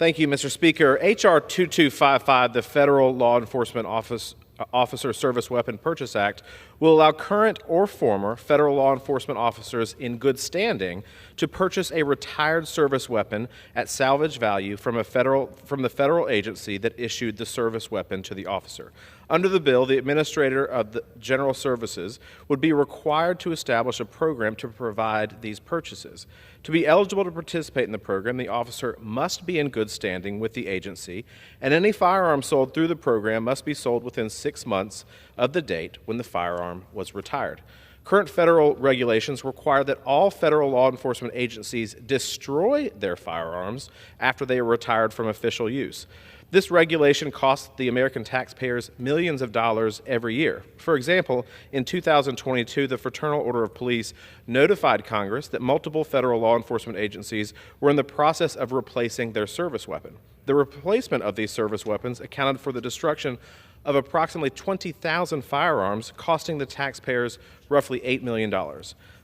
Thank you, Mr. Speaker. H.R. 2255, the Federal Law Enforcement Officer Service Weapon Purchase Act, will allow current or former federal law enforcement officers in good standing to purchase a retired service weapon at salvage value from the federal agency that issued the service weapon to the officer. Under the bill, the Administrator of the General Services would be required to establish a program to provide these purchases. To be eligible to participate in the program, the officer must be in good standing with the agency, and any firearm sold through the program must be sold within 6 months of the date when the firearm was retired. Current federal regulations require that all federal law enforcement agencies destroy their firearms after they are retired from official use. This regulation costs the American taxpayers millions of dollars every year. For example, in 2022, the Fraternal Order of Police notified Congress that multiple federal law enforcement agencies were in the process of replacing their service weapon. The replacement of these service weapons accounted for the destruction of approximately 20,000 firearms, costing the taxpayers roughly $8 million.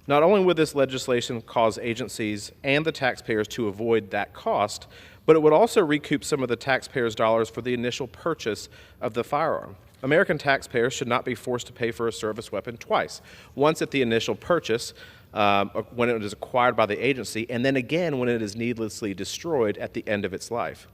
Not only would this legislation cause agencies and the taxpayers to avoid that cost, but it would also recoup some of the taxpayers' dollars for the initial purchase of the firearm. American taxpayers should not be forced to pay for a service weapon twice, once at the initial purchase, when it is acquired by the agency, and then again when it is needlessly destroyed at the end of its life.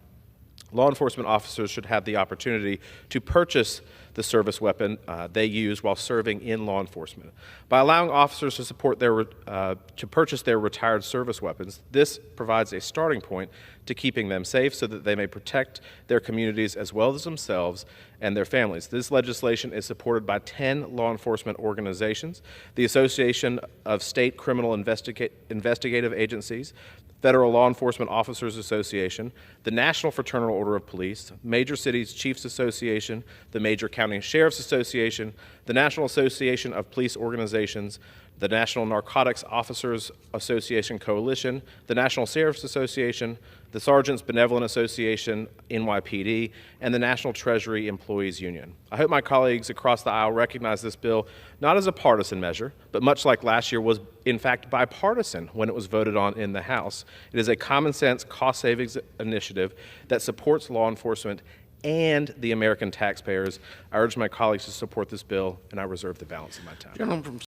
Law enforcement officers should have the opportunity to purchase the service weapon they use while serving in law enforcement. By allowing officers to purchase their retired service weapons, this provides a starting point to keeping them safe so that they may protect their communities as well as themselves and their families. This legislation is supported by 10 law enforcement organizations: the Association of State Criminal Investigative Agencies, Federal Law Enforcement Officers Association, the National Fraternal Order of Police, Major Cities Chiefs Association, the Major County Sheriffs Association, the National Association of Police Organizations, the National Narcotics Officers Association Coalition, the National Sheriffs Association, the Sergeants Benevolent Association, NYPD, and the National Treasury Employees Union. I hope my colleagues across the aisle recognize this bill not as a partisan measure, but much like last year was in fact bipartisan when it was voted on in the House. It is a common sense cost savings initiative that supports law enforcement and the American taxpayers. I urge my colleagues to support this bill, and I reserve the balance of my time. Gentleman from